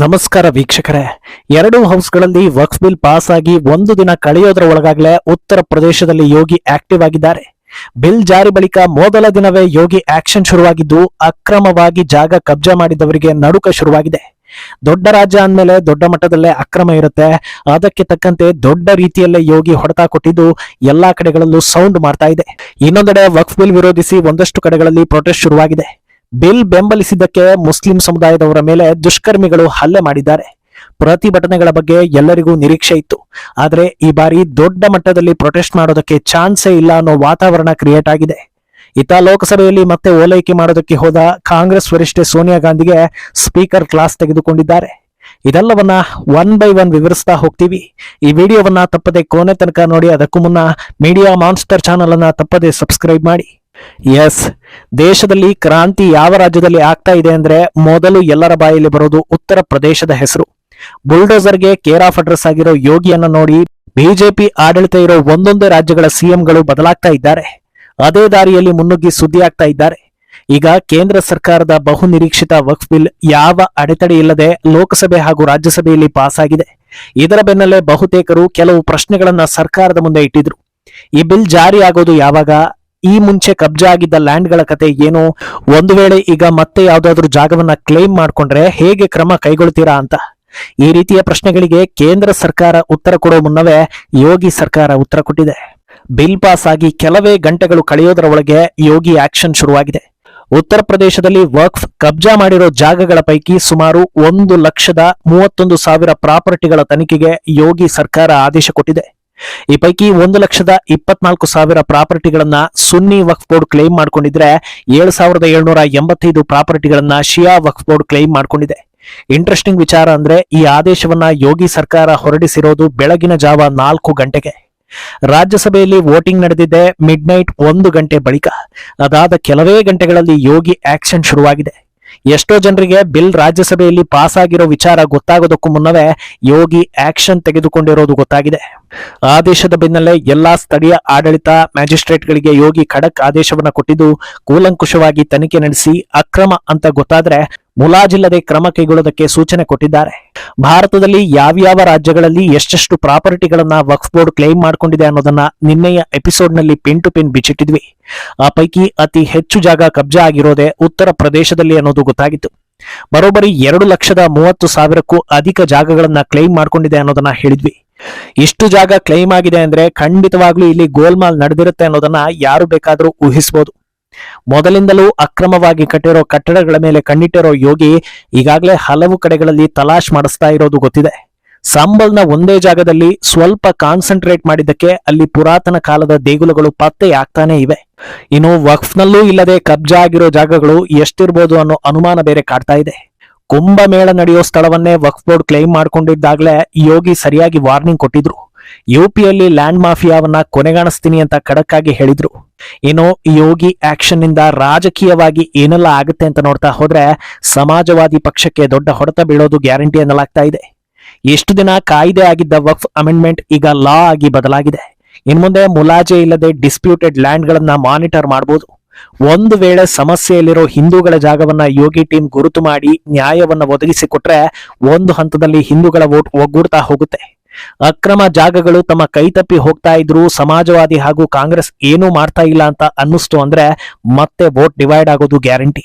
ನಮಸ್ಕಾರ ವೀಕ್ಷಕರೇ. ಎರಡು ಹೌಸ್ಗಳಲ್ಲಿ ವಕ್ಫ್ ಬಿಲ್ ಪಾಸ್ ಆಗಿ ಒಂದು ದಿನ ಕಳೆಯೋದ್ರ ಒಳಗಾಗಲೇ ಉತ್ತರ ಪ್ರದೇಶದಲ್ಲಿ ಯೋಗಿ ಆಕ್ಟಿವ್ ಆಗಿದ್ದಾರೆ. ಬಿಲ್ ಜಾರಿ ಬಳಿಕ ಮೊದಲ ದಿನವೇ ಯೋಗಿ ಆಕ್ಷನ್ ಶುರುವಾಗಿದ್ದು, ಅಕ್ರಮವಾಗಿ ಜಾಗ ಕಬ್ಜಾ ಮಾಡಿದವರಿಗೆ ನಡುಕ ಶುರುವಾಗಿದೆ. ದೊಡ್ಡ ರಾಜ್ಯ ಅಂದ್ಮೇಲೆ ದೊಡ್ಡ ಮಟ್ಟದಲ್ಲೇ ಅಕ್ರಮ ಇರುತ್ತೆ. ಅದಕ್ಕೆ ತಕ್ಕಂತೆ ದೊಡ್ಡ ರೀತಿಯಲ್ಲೇ ಯೋಗಿ ಹೊಡೆತ ಕೊಟ್ಟಿದ್ದು ಎಲ್ಲಾ ಕಡೆಗಳಲ್ಲೂ ಸೌಂಡ್ ಮಾಡ್ತಾ ಇದೆ. ಇನ್ನೊಂದೆಡೆ ವಕ್ಫ್ ಬಿಲ್ ವಿರೋಧಿಸಿ ಒಂದಷ್ಟು ಕಡೆಗಳಲ್ಲಿ ಪ್ರೊಟೆಸ್ಟ್ ಶುರುವಾಗಿದೆ. ಬಿಲ್ ಬೆಂಬಲಿಸಿದ್ದಕ್ಕೆ ಮುಸ್ಲಿಂ ಸಮುದಾಯದವರ ಮೇಲೆ ದುಷ್ಕರ್ಮಿಗಳು ಹಲ್ಲೆ ಮಾಡಿದ್ದಾರೆ. ಪ್ರತಿಭಟನೆಗಳ ಬಗ್ಗೆ ಎಲ್ಲರಿಗೂ ನಿರೀಕ್ಷೆ ಇತ್ತು. ಆದರೆ ಈ ಬಾರಿ ದೊಡ್ಡ ಮಟ್ಟದಲ್ಲಿ ಪ್ರೊಟೆಸ್ಟ್ ಮಾಡೋದಕ್ಕೆ ಚಾನ್ಸೇ ಇಲ್ಲ ಅನ್ನೋ ವಾತಾವರಣ ಕ್ರಿಯೇಟ್ ಆಗಿದೆ. ಇತ್ತ ಲೋಕಸಭೆಯಲ್ಲಿ ಮತ್ತೆ ಓಲೈಕೆ ಮಾಡೋದಕ್ಕೆ ಹೋದ ಕಾಂಗ್ರೆಸ್ ವರಿಷ್ಠೆ ಸೋನಿಯಾ ಗಾಂಧಿಗೆ ಸ್ಪೀಕರ್ ಕ್ಲಾಸ್ ತೆಗೆದುಕೊಂಡಿದ್ದಾರೆ. ಇದೆಲ್ಲವನ್ನ ಒನ್ ಬೈ ಒನ್ ವಿವರಿಸ್ತಾ ಹೋಗ್ತೀವಿ. ಈ ವಿಡಿಯೋವನ್ನ ತಪ್ಪದೆ ಕೊನೆ ತನಕ ನೋಡಿ. ಅದಕ್ಕೂ ಮುನ್ನ ಮೀಡಿಯಾ ಮಾನ್ಸ್ಟರ್ ಚಾನಲ್ ಅನ್ನ ತಪ್ಪದೆ ಸಬ್ಸ್ಕ್ರೈಬ್ ಮಾಡಿ. ಎಸ್, ದೇಶದಲ್ಲಿ ಕ್ರಾಂತಿ ಯಾವ ರಾಜ್ಯದಲ್ಲಿ ಆಗ್ತಾ ಇದೆ ಅಂದ್ರೆ ಮೊದಲು ಎಲ್ಲರ ಬಾಯಲ್ಲಿ ಬರೋದು ಉತ್ತರ ಪ್ರದೇಶದ ಹೆಸರು. ಬುಲ್ಡೋಸರ್ಗೆ ಕೇರ್ ಆಫ್ ಅಡ್ರೆಸ್ ಆಗಿರೋ ಯೋಗಿಯನ್ನ ನೋಡಿ ಬಿಜೆಪಿ ಆಡಳಿತ ಇರೋ ಒಂದೊಂದೇ ರಾಜ್ಯಗಳ ಸಿಎಂಗಳು ಬದಲಾಗ್ತಾ ಇದ್ದಾರೆ. ಅದೇ ದಾರಿಯಲ್ಲಿ ಮುನ್ನುಗ್ಗಿ ಸುದ್ದಿ ಆಗ್ತಾ ಇದ್ದಾರೆ. ಈಗ ಕೇಂದ್ರ ಸರ್ಕಾರದ ಬಹು ನಿರೀಕ್ಷಿತ ವಕ್ಫ್ ಬಿಲ್ ಯಾವ ಅಡೆತಡೆ ಇಲ್ಲದೆ ಲೋಕಸಭೆ ಹಾಗೂ ರಾಜ್ಯಸಭೆಯಲ್ಲಿ ಪಾಸ್ ಆಗಿದೆ. ಇದರ ಬೆನ್ನಲ್ಲೇ ಬಹುತೇಕರು ಕೆಲವು ಪ್ರಶ್ನೆಗಳನ್ನ ಸರ್ಕಾರದ ಮುಂದೆ ಇಟ್ಟಿದ್ರು. ಈ ಬಿಲ್ ಜಾರಿ ಆಗೋದು ಯಾವಾಗ? ಈ ಮುಂಚೆ ಕಬ್ಜಾ ಆಗಿದ್ದ ಲ್ಯಾಂಡ್ಗಳ ಕತೆ ಏನು? ಒಂದು ವೇಳೆ ಈಗ ಮತ್ತೆ ಯಾವ್ದಾದ್ರು ಜಾಗವನ್ನ ಕ್ಲೇಮ್ ಮಾಡ್ಕೊಂಡ್ರೆ ಹೇಗೆ ಕ್ರಮ ಕೈಗೊಳ್ತೀರಾ ಅಂತ ಈ ರೀತಿಯ ಪ್ರಶ್ನೆಗಳಿಗೆ ಕೇಂದ್ರ ಸರ್ಕಾರ ಉತ್ತರ ಕೊಡೋ ಮುನ್ನವೇ ಯೋಗಿ ಸರ್ಕಾರ ಉತ್ತರ ಕೊಟ್ಟಿದೆ. ಬಿಲ್ ಪಾಸ್ ಆಗಿ ಕೆಲವೇ ಗಂಟೆಗಳು ಕಳೆಯೋದರ ಒಳಗೆ ಯೋಗಿ ಆಕ್ಷನ್ ಶುರುವಾಗಿದೆ. ಉತ್ತರ ಪ್ರದೇಶದಲ್ಲಿ ವಕ್ಫ್ ಕಬ್ಜಾ ಮಾಡಿರೋ ಜಾಗಗಳ ಪೈಕಿ ಸುಮಾರು 1,31,000 ಪ್ರಾಪರ್ಟಿಗಳ ತನಿಖೆಗೆ ಯೋಗಿ ಸರ್ಕಾರ ಆದೇಶ ಕೊಟ್ಟಿದೆ. ಈ ಪೈಕಿ 1,24,000 ಪ್ರಾಪರ್ಟಿಗಳನ್ನ ಸುನ್ನಿ ವಕ್ಫ್ ಬೋರ್ಡ್ ಕ್ಲೈಮ್ ಮಾಡ್ಕೊಂಡಿದ್ರೆ 7,785 ಪ್ರಾಪರ್ಟಿಗಳನ್ನ ಶಿಯಾ ವಕ್ಫ್ ಬೋರ್ಡ್ ಕ್ಲೈಮ್ ಮಾಡ್ಕೊಂಡಿದೆ. ಇಂಟ್ರೆಸ್ಟಿಂಗ್ ವಿಚಾರ ಅಂದ್ರೆ ಈ ಆದೇಶವನ್ನ ಯೋಗಿ ಸರ್ಕಾರ ಹೊರಡಿಸಿರೋದು ಬೆಳಗಿನ ಜಾವ 4 ಗಂಟೆಗೆ. ರಾಜ್ಯಸಭೆಯಲ್ಲಿ ವೋಟಿಂಗ್ ನಡೆದಿದ್ದೆ ಮಿಡ್ ನೈಟ್ 1 ಗಂಟೆ ಬಳಿಕ. ಅದಾದ ಕೆಲವೇ ಗಂಟೆಗಳಲ್ಲಿ ಯೋಗಿ ಆಕ್ಷನ್ ಶುರುವಾಗಿದೆ. ಎಷ್ಟೋ ಜನರಿಗೆ ಬಿಲ್ ರಾಜ್ಯಸಭೆಯಲ್ಲಿ ಪಾಸ್ ಆಗಿರೋ ವಿಚಾರ ಗೊತ್ತಾಗೋದಕ್ಕೂ ಮುನ್ನವೇ ಯೋಗಿ ಆಕ್ಷನ್ ತೆಗೆದುಕೊಂಡಿರೋದು ಗೊತ್ತಾಗಿದೆ. ಆದೇಶದ ಬೆನ್ನಲ್ಲೇ ಎಲ್ಲಾ ಸ್ಥಳೀಯ ಆಡಳಿತ ಮ್ಯಾಜಿಸ್ಟ್ರೇಟ್ಗಳಿಗೆ ಯೋಗಿ ಖಡಕ್ ಆದೇಶವನ್ನ ಕೊಟ್ಟಿದ್ದು, ಕೂಲಂಕುಷವಾಗಿ ತನಿಖೆ ನಡೆಸಿ ಅಕ್ರಮ ಅಂತ ಗೊತ್ತಾದ್ರೆ ಮುಲಾಜಿಲ್ಲದೆ ಕ್ರಮ ಕೈಗೊಳ್ಳೋದಕ್ಕೆ ಸೂಚನೆ ಕೊಟ್ಟಿದ್ದಾರೆ. ಭಾರತದಲ್ಲಿ ಯಾವ್ಯಾವ ರಾಜ್ಯಗಳಲ್ಲಿ ಎಷ್ಟೆಷ್ಟು ಪ್ರಾಪರ್ಟಿಗಳನ್ನ ವಕ್ಫ್ ಬೋರ್ಡ್ ಕ್ಲೈಮ್ ಮಾಡ್ಕೊಂಡಿದೆ ಅನ್ನೋದನ್ನ ನಿನ್ನೆಯ ಎಪಿಸೋಡ್ ನಲ್ಲಿ ಪಿನ್ ಟು ಪಿನ್ ಬಿಚ್ಚಿಟ್ಟಿದ್ವಿ. ಆ ಪೈಕಿ ಅತಿ ಹೆಚ್ಚು ಜಾಗ ಕಬ್ಜಾ ಆಗಿರೋದೇ ಉತ್ತರ ಪ್ರದೇಶದಲ್ಲಿ ಅನ್ನೋದು ಗೊತ್ತಾಗಿತ್ತು. ಬರೋಬ್ಬರಿ 2,30,000ಕ್ಕೂ ಅಧಿಕ ಜಾಗಗಳನ್ನ ಕ್ಲೈಮ್ ಮಾಡ್ಕೊಂಡಿದೆ ಅನ್ನೋದನ್ನ ಹೇಳಿದ್ವಿ. ಇಷ್ಟು ಜಾಗ ಕ್ಲೈಮ್ ಆಗಿದೆ ಅಂದ್ರೆ ಖಂಡಿತವಾಗ್ಲೂ ಇಲ್ಲಿ ಗೋಲ್ಮಾಲ್ ನಡೆದಿರುತ್ತೆ ಅನ್ನೋದನ್ನ ಯಾರು ಬೇಕಾದ್ರೂ ಊಹಿಸಬಹುದು. ಮೊದಲಿಂದಲೂ ಅಕ್ರಮವಾಗಿ ಕಟ್ಟಿರೋ ಕಟ್ಟಡಗಳ ಮೇಲೆ ಕಣ್ಣಿಟ್ಟಿರೋ ಯೋಗಿ ಈಗಾಗಲೇ ಹಲವು ಕಡೆಗಳಲ್ಲಿ ತಲಾಶ್ ಮಾಡಿಸ್ತಾ ಇರೋದು ಗೊತ್ತಿದೆ. ಸಂಬಲ್ನ ಒಂದೇ ಜಾಗದಲ್ಲಿ ಸ್ವಲ್ಪ ಕಾನ್ಸಂಟ್ರೇಟ್ ಮಾಡಿದ್ದಕ್ಕೆ ಅಲ್ಲಿ ಪುರಾತನ ಕಾಲದ ದೇಗುಲಗಳು ಪತ್ತೆಯಾಗ್ತಾನೆ ಇವೆ. ಇನ್ನು ವಕ್ಫ್ನಲ್ಲೂ ಇಲ್ಲದೆ ಕಬ್ಜಾ ಆಗಿರೋ ಜಾಗಗಳು ಎಷ್ಟಿರ್ಬೋದು ಅನ್ನೋ ಅನುಮಾನ ಬೇರೆ ಕಾಡ್ತಾ ಇದೆ. ಕುಂಭಮೇಳ ನಡೆಯೋ ಸ್ಥಳವನ್ನೇ ವಕ್ಫ್ ಬೋರ್ಡ್ ಕ್ಲೈಮ್ ಮಾಡ್ಕೊಂಡಿದ್ದಾಗಲೇ ಯೋಗಿ ಸರಿಯಾಗಿ ವಾರ್ನಿಂಗ್ ಕೊಟ್ಟಿದ್ರು. ಯುಪಿಯಲ್ಲಿ ಲ್ಯಾಂಡ್ ಮಾಫಿಯಾವನ್ನ ಕೊನೆಗಾಣಿಸ್ತೀನಿ ಅಂತ ಖಡಕ್ ಆಗಿ ಹೇಳಿದ್ರು. ಇನ್ನು ಯೋಗಿ ಆಕ್ಷನ್ ನಿಂದ ರಾಜಕೀಯವಾಗಿ ಏನೆಲ್ಲ ಆಗುತ್ತೆ ಅಂತ ನೋಡ್ತಾ ಹೋದ್ರೆ ಸಮಾಜವಾದಿ ಪಕ್ಷಕ್ಕೆ ದೊಡ್ಡ ಹೊಡೆತ ಬೀಳೋದು ಗ್ಯಾರಂಟಿ ಎನ್ನಲಾಗ್ತಾ ಇದೆ. ಎಷ್ಟು ದಿನ ಕಾಯ್ದೆ ಆಗಿದ್ದ ವಕ್ಫ್ ಅಮೆಂಡ್ಮೆಂಟ್ ಈಗ ಲಾ ಆಗಿ ಬದಲಾಗಿದೆ. ಇನ್ಮುಂದೆ ಮುಲಾಜೆ ಇಲ್ಲದೆ ಡಿಸ್ಪ್ಯೂಟೆಡ್ ಲ್ಯಾಂಡ್ ಗಳನ್ನ ಮಾನಿಟರ್ ಮಾಡಬಹುದು. ಒಂದು ವೇಳೆ ಸಮಸ್ಯೆಯಲ್ಲಿರೋ ಹಿಂದೂಗಳ ಜಾಗವನ್ನ ಯೋಗಿ ಟೀಮ್ ಗುರುತು ಮಾಡಿ ನ್ಯಾಯವನ್ನ ಒದಗಿಸಿಕೊಟ್ರೆ ಒಂದು ಹಂತದಲ್ಲಿ ಹಿಂದೂಗಳ ವೋಟ್ ಒಗ್ಗೂಡ್ತಾ ಹೋಗುತ್ತೆ. ಅಕ್ರಮ ಜಾಗಗಳು ತಮ್ಮ ಕೈತಪ್ಪಿ ಹೋಗ್ತಾ ಇದ್ರು ಸಮಾಜವಾದಿ ಹಾಗೂ ಕಾಂಗ್ರೆಸ್ ಏನೂ ಮಾಡ್ತಾ ಇಲ್ಲ ಅಂತ ಅನ್ನಿಸ್ತು ಅಂದ್ರೆ ಮತ್ತೆ ವೋಟ್ ಡಿವೈಡ್ ಆಗೋದು ಗ್ಯಾರಂಟಿ.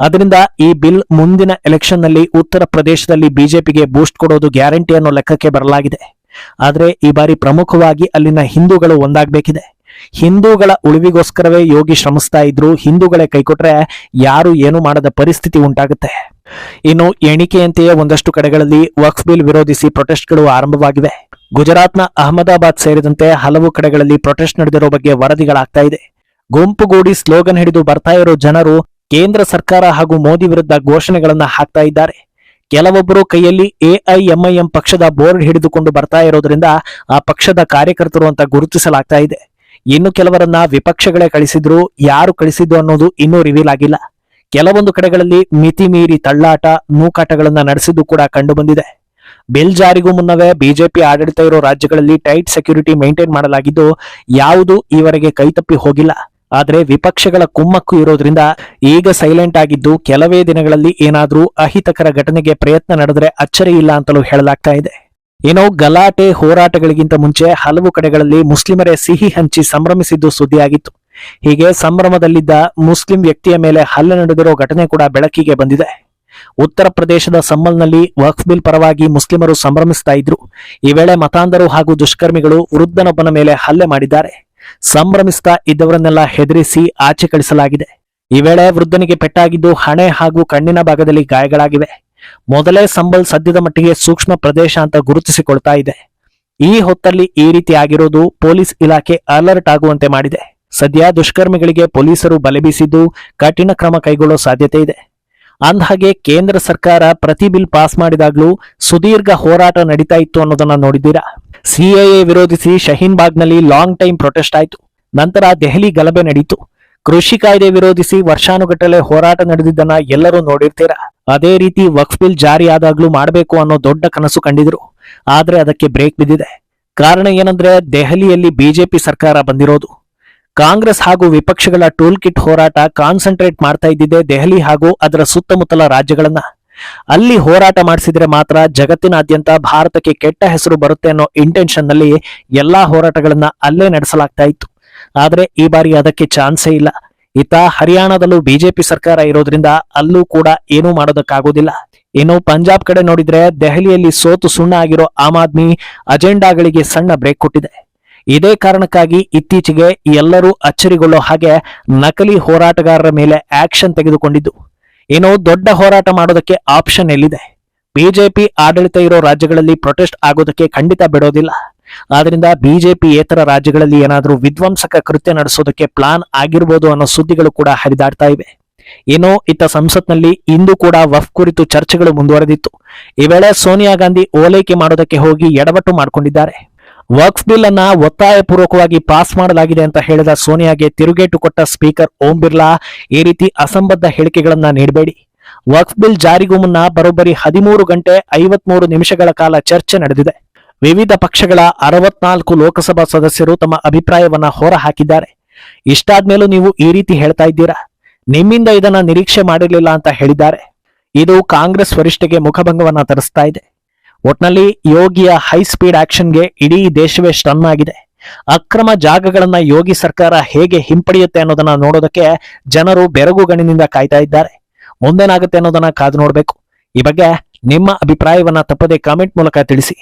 ಅದರಿಂದ ಈ ಬಿಲ್ ಮುಂದಿನ ಎಲೆಕ್ಷನ್ ನಲ್ಲಿ ಉತ್ತರ ಪ್ರದೇಶದಲ್ಲಿ ಬಿಜೆಪಿಗೆ ಬೂಸ್ಟ್ ಕೊಡೋದು ಗ್ಯಾರಂಟಿ ಅನ್ನೋ ಲೆಕ್ಕಕ್ಕೆ ಬರಲಾಗಿದೆ. ಆದ್ರೆ ಈ ಬಾರಿ ಪ್ರಮುಖವಾಗಿ ಅಲ್ಲಿನ ಹಿಂದೂಗಳು ಒಂದಾಗಬೇಕಿದೆ. ಹಿಂದೂಗಳ ಉಳಿವಿಗೋಸ್ಕರವೇ ಯೋಗಿ ಶ್ರಮಿಸ್ತಾ ಇದ್ರು. ಹಿಂದೂಗಳೇ ಕೈಕೊಟ್ರೆ ಯಾರು ಏನು ಮಾಡದ ಪರಿಸ್ಥಿತಿ ಉಂಟಾಗುತ್ತೆ. ಇನ್ನು ಎಣಿಕೆಯಂತೆಯೇ ಒಂದಷ್ಟು ಕಡೆಗಳಲ್ಲಿ ವಕ್ಫ್ ಬಿಲ್ ವಿರೋಧಿಸಿ ಪ್ರೊಟೆಸ್ಟ್ಗಳು ಆರಂಭವಾಗಿವೆ. ಗುಜರಾತ್ನ ಅಹಮದಾಬಾದ್ ಸೇರಿದಂತೆ ಹಲವು ಕಡೆಗಳಲ್ಲಿ ಪ್ರೊಟೆಸ್ಟ್ ನಡೆದಿರೋ ಬಗ್ಗೆ ವರದಿಗಳಾಗ್ತಾ ಇದೆ. ಗುಂಪುಗೂಡಿ ಸ್ಲೋಗನ್ ಹಿಡಿದು ಬರ್ತಾ ಇರೋ ಜನರು ಕೇಂದ್ರ ಸರ್ಕಾರ ಹಾಗೂ ಮೋದಿ ವಿರುದ್ಧ ಘೋಷಣೆಗಳನ್ನ ಹಾಕ್ತಾ ಇದ್ದಾರೆ. ಕೆಲವೊಬ್ಬರು ಕೈಯಲ್ಲಿ AIMIM ಪಕ್ಷದ ಬೋರ್ಡ್ ಹಿಡಿದುಕೊಂಡು ಬರ್ತಾ ಇರೋದ್ರಿಂದ ಆ ಪಕ್ಷದ ಕಾರ್ಯಕರ್ತರು ಅಂತ ಗುರುತಿಸಲಾಗ್ತಾ ಇದೆ. ಇನ್ನು ಕೆಲವರನ್ನ ವಿಪಕ್ಷಗಳೇ ಕಳಿಸಿದ್ರು. ಯಾರು ಕಳಿಸಿದ್ದು ಅನ್ನೋದು ಇನ್ನೂ ರಿವೀಲ್ ಆಗಿಲ್ಲ. ಕೆಲವೊಂದು ಕಡೆಗಳಲ್ಲಿ ಮಿತಿ ಮೀರಿ ತಳ್ಳಾಟ ನೂಕಾಟಗಳನ್ನ ನಡೆಸಿದ್ದು ಕೂಡ ಕಂಡು ಬಂದಿದೆ. ಬಿಲ್ ಜಾರಿಗೂ ಮುನ್ನವೇ ಬಿಜೆಪಿ ಆಡಳಿತ ಇರೋ ರಾಜ್ಯಗಳಲ್ಲಿ ಟೈಟ್ ಸೆಕ್ಯೂರಿಟಿ ಮೇಂಟೈನ್ ಮಾಡಲಾಗಿದ್ದು ಯಾವುದು ಈವರೆಗೆ ಕೈತಪ್ಪಿ ಹೋಗಿಲ್ಲ. ಆದ್ರೆ ವಿಪಕ್ಷಗಳ ಕುಮ್ಮಕ್ಕು ಇರೋದ್ರಿಂದ ಈಗ ಸೈಲೆಂಟ್ ಆಗಿದ್ದು ಕೆಲವೇ ದಿನಗಳಲ್ಲಿ ಏನಾದ್ರೂ ಅಹಿತಕರ ಘಟನೆಗೆ ಪ್ರಯತ್ನ ನಡೆದ್ರೆ ಅಚ್ಚರಿ ಇಲ್ಲ ಅಂತಲೂ ಹೇಳಲಾಗ್ತಾ ಇದೆ. ಏನೋ ಗಲಾಟೆ ಹೋರಾಟಗಳಿಗಿಂತ ಮುಂಚೆ ಹಲವು ಕಡೆಗಳಲ್ಲಿ ಮುಸ್ಲಿಮರೇ ಸಿಹಿ ಹಂಚಿ ಸಂಭ್ರಮಿಸಿದ್ದು ಸುದ್ದಿಯಾಗಿತ್ತು. ಹೀಗೆ ಸಂಭ್ರಮದಲ್ಲಿದ್ದ ಮುಸ್ಲಿಂ ವ್ಯಕ್ತಿಯ ಮೇಲೆ ಹಲ್ಲೆ ನಡೆದಿರೋ ಘಟನೆ ಕೂಡ ಬೆಳಕಿಗೆ ಬಂದಿದೆ. ಉತ್ತರ ಪ್ರದೇಶದ ಸಂಬಲ್ನಲ್ಲಿ ವಕ್ಫ್ ಬಿಲ್ ಪರವಾಗಿ ಮುಸ್ಲಿಮರು ಸಂಭ್ರಮಿಸ್ತಾ ಇದ್ರು. ಈ ವೇಳೆ ಮತಾಂಧರು ಹಾಗೂ ದುಷ್ಕರ್ಮಿಗಳು ವೃದ್ಧನೊಬ್ಬನ ಮೇಲೆ ಹಲ್ಲೆ ಮಾಡಿದ್ದಾರೆ. ಸಂಭ್ರಮಿಸ್ತಾ ಇದ್ದವರನ್ನೆಲ್ಲ ಹೆದರಿಸಿ ಆಚೆ ಕಳಿಸಲಾಗಿದೆ. ಈ ವೇಳೆ ವೃದ್ಧನಿಗೆ ಪೆಟ್ಟಾಗಿದ್ದು ಹಣೆ ಹಾಗೂ ಕಣ್ಣಿನ ಭಾಗದಲ್ಲಿ ಗಾಯಗಳಾಗಿವೆ. ಮೊದಲೇ ಸಂಬಲ್ ಸದ್ಯದ ಮಟ್ಟಿಗೆ ಸೂಕ್ಷ್ಮ ಪ್ರದೇಶ ಅಂತ ಗುರುತಿಸಿಕೊಳ್ತಾ ಇದೆ. ಈ ಹೊತ್ತಲ್ಲಿ ಈ ರೀತಿ ಆಗಿರೋದು ಪೊಲೀಸ್ ಇಲಾಖೆ ಅಲರ್ಟ್ ಆಗುವಂತೆ ಮಾಡಿದೆ. ಸದ್ಯ ದುಷ್ಕರ್ಮಿಗಳಿಗೆ ಪೊಲೀಸರು ಬಲೆ ಬೀಸಿದ್ದು ಕಠಿಣ ಕ್ರಮ ಕೈಗೊಳ್ಳೋ ಸಾಧ್ಯತೆ ಇದೆ. ಅಂದಹಾಗೆ ಕೇಂದ್ರ ಸರ್ಕಾರ ಪ್ರತಿ ಬಿಲ್ ಪಾಸ್ ಮಾಡಿದಾಗ್ಲೂ ಸುದೀರ್ಘ ಹೋರಾಟ ನಡೀತಾ ಇತ್ತು ಅನ್ನೋದನ್ನ ನೋಡಿದ್ದೀರಾ. ಸಿಎಎ ವಿರೋಧಿಸಿ ಶಹೀನ್ ಬಾಗ್ನಲ್ಲಿ ಲಾಂಗ್ ಟೈಮ್ ಪ್ರೊಟೆಸ್ಟ್ ಆಯ್ತು. ನಂತರ ದೆಹಲಿ ಗಲಭೆ ನಡೀತು. ಕೃಷಿ ಕಾಯ್ದೆ ವಿರೋಧಿಸಿ ವರ್ಷಾನುಗಟ್ಟಲೆ ಹೋರಾಟ ನಡೆದಿದ್ದನ್ನ ಎಲ್ಲರೂ ನೋಡಿರ್ತೀರಾ. ಅದೇ ರೀತಿ ವಕ್ಫ್ ಬಿಲ್ ಜಾರಿಯಾದಾಗ್ಲೂ ಮಾಡಬೇಕು ಅನ್ನೋ ದೊಡ್ಡ ಕನಸು ಕಂಡಿದ್ರು. ಆದ್ರೆ ಅದಕ್ಕೆ ಬ್ರೇಕ್ ಬಿದ್ದಿದೆ. ಕಾರಣ ಏನಂದ್ರೆ ದೆಹಲಿಯಲ್ಲಿ ಬಿಜೆಪಿ ಸರ್ಕಾರ ಬಂದಿರೋದು. ಕಾಂಗ್ರೆಸ್ ಹಾಗೂ ವಿಪಕ್ಷಗಳ ಟೂಲ್ ಕಿಟ್ ಹೋರಾಟ ಕಾನ್ಸಂಟ್ರೇಟ್ ಮಾಡ್ತಾ ಇದ್ದಿದ್ದೆ ದೆಹಲಿ ಹಾಗೂ ಅದರ ಸುತ್ತಮುತ್ತಲ ರಾಜ್ಯಗಳನ್ನ. ಅಲ್ಲಿ ಹೋರಾಟ ಮಾಡಿಸಿದ್ರೆ ಮಾತ್ರ ಜಗತ್ತಿನಾದ್ಯಂತ ಭಾರತಕ್ಕೆ ಕೆಟ್ಟ ಹೆಸರು ಬರುತ್ತೆ ಅನ್ನೋ ಇಂಟೆನ್ಷನ್ ನಲ್ಲಿ ಎಲ್ಲಾ ಹೋರಾಟಗಳನ್ನ ಅಲ್ಲೇ ನಡೆಸಲಾಗ್ತಾ ಇತ್ತು. ಆದ್ರೆ ಈ ಬಾರಿ ಅದಕ್ಕೆ ಚಾನ್ಸೇ ಇಲ್ಲ. ಇತ್ತ ಹರಿಯಾಣದಲ್ಲೂ ಬಿಜೆಪಿ ಸರ್ಕಾರ ಇರೋದ್ರಿಂದ ಅಲ್ಲೂ ಕೂಡ ಏನೂ ಮಾಡೋದಕ್ಕಾಗೋದಿಲ್ಲ. ಇನ್ನು ಪಂಜಾಬ್ ಕಡೆ ನೋಡಿದ್ರೆ ದೆಹಲಿಯಲ್ಲಿ ಸೋತು ಸುಣ್ಣ ಆಗಿರೋ ಆಮ್ ಆದ್ಮಿ ಅಜೆಂಡಾಗಳಿಗೆ ಸಣ್ಣ ಬ್ರೇಕ್ ಕೊಟ್ಟಿದೆ. ಇದೇ ಕಾರಣಕ್ಕಾಗಿ ಇತ್ತೀಚೆಗೆ ಎಲ್ಲರೂ ಅಚ್ಚರಿಗೊಳ್ಳೋ ಹಾಗೆ ನಕಲಿ ಹೋರಾಟಗಾರರ ಮೇಲೆ ಆಕ್ಷನ್ ತೆಗೆದುಕೊಂಡಿದ್ದು. ಏನೋ ದೊಡ್ಡ ಹೋರಾಟ ಮಾಡೋದಕ್ಕೆ ಆಪ್ಷನ್ ಎಲ್ಲಿದೆ? ಬಿಜೆಪಿ ಆಡಳಿತ ಇರೋ ರಾಜ್ಯಗಳಲ್ಲಿ ಪ್ರೊಟೆಸ್ಟ್ ಆಗೋದಕ್ಕೆ ಖಂಡಿತ ಬಿಡೋದಿಲ್ಲ. ಆದ್ರಿಂದ ಬಿಜೆಪಿ ಏತರ ರಾಜ್ಯಗಳಲ್ಲಿ ಏನಾದ್ರೂ ವಿಧ್ವಂಸಕ ಕೃತ್ಯ ನಡೆಸೋದಕ್ಕೆ ಪ್ಲಾನ್ ಆಗಿರ್ಬೋದು ಅನ್ನೋ ಸುದ್ದಿಗಳು ಕೂಡ ಹರಿದಾಡ್ತಾ ಇವೆ. ಏನೋ ಇತ್ತ ಸಂಸತ್ನಲ್ಲಿ ಇಂದು ಕೂಡ ವಕ್ಫ್ ಕುರಿತು ಚರ್ಚೆಗಳು ಮುಂದುವರೆದಿತ್ತು. ಈ ವೇಳೆ ಸೋನಿಯಾ ಗಾಂಧಿ ಓಲೈಕೆ ಮಾಡೋದಕ್ಕೆ ಹೋಗಿ ಎಡವಟ್ಟು ಮಾಡಿಕೊಂಡಿದ್ದಾರೆ. ವಕ್ಫ್ ಬಿಲ್ ಅನ್ನ ಒತ್ತಾಯಪೂರ್ವಕವಾಗಿ ಪಾಸ್ ಮಾಡಲಾಗಿದೆ ಅಂತ ಹೇಳಿದ ಸೋನಿಯಾಗೆ ತಿರುಗೇಟು ಕೊಟ್ಟ ಸ್ಪೀಕರ್ ಓಂ ಬಿರ್ಲಾ, ಈ ರೀತಿ ಅಸಂಬದ್ಧ ಹೇಳಿಕೆಗಳನ್ನ ನೀಡಬೇಡಿ. ವಕ್ಫ್ ಬಿಲ್ ಜಾರಿಗೂ ಮುನ್ನ ಬರೋಬ್ಬರಿ 13 ಗಂಟೆ 53 ನಿಮಿಷಗಳ ಕಾಲ ಚರ್ಚೆ ನಡೆದಿದೆ. ವಿವಿಧ ಪಕ್ಷಗಳ 64 ಲೋಕಸಭಾ ಸದಸ್ಯರು ತಮ್ಮ ಅಭಿಪ್ರಾಯವನ್ನ ಹೊರ ಹಾಕಿದ್ದಾರೆ. ಇಷ್ಟಾದ್ಮೇಲೂ ನೀವು ಈ ರೀತಿ ಹೇಳ್ತಾ ಇದ್ದೀರಾ, ನಿಮ್ಮಿಂದ ಇದನ್ನ ನಿರೀಕ್ಷೆ ಮಾಡಿರಲಿಲ್ಲ ಅಂತ ಹೇಳಿದ್ದಾರೆ. ಇದು ಕಾಂಗ್ರೆಸ್ ವರಿಷ್ಠಗೆ ಮುಖಭಂಗವನ್ನ ತರಿಸ್ತಾ ಇದೆ. ಒಟ್ನಲ್ಲಿ ಯೋಗಿಯ ಹೈ ಸ್ಪೀಡ್ ಆಕ್ಷನ್ಗೆ ಇಡೀ ದೇಶವೇ ಸ್ಟನ್ ಆಗಿದೆ. ಅಕ್ರಮ ಜಾಗಗಳನ್ನ ಯೋಗಿ ಸರ್ಕಾರ ಹೇಗೆ ಹಿಂಪಡೆಯುತ್ತೆ ಅನ್ನೋದನ್ನ ನೋಡೋದಕ್ಕೆ ಜನರು ಬೆರಗುಗಣ್ಣಿನಿಂದ ಕಾಯ್ತಾ ಇದ್ದಾರೆ. ಮುಂದೇನಾಗುತ್ತೆ ಅನ್ನೋದನ್ನ ಕಾದು ನೋಡ್ಬೇಕು. ಈ ಬಗ್ಗೆ ನಿಮ್ಮ ಅಭಿಪ್ರಾಯವನ್ನ ತಪ್ಪದೆ ಕಾಮೆಂಟ್ ಮೂಲಕ ತಿಳಿಸಿ.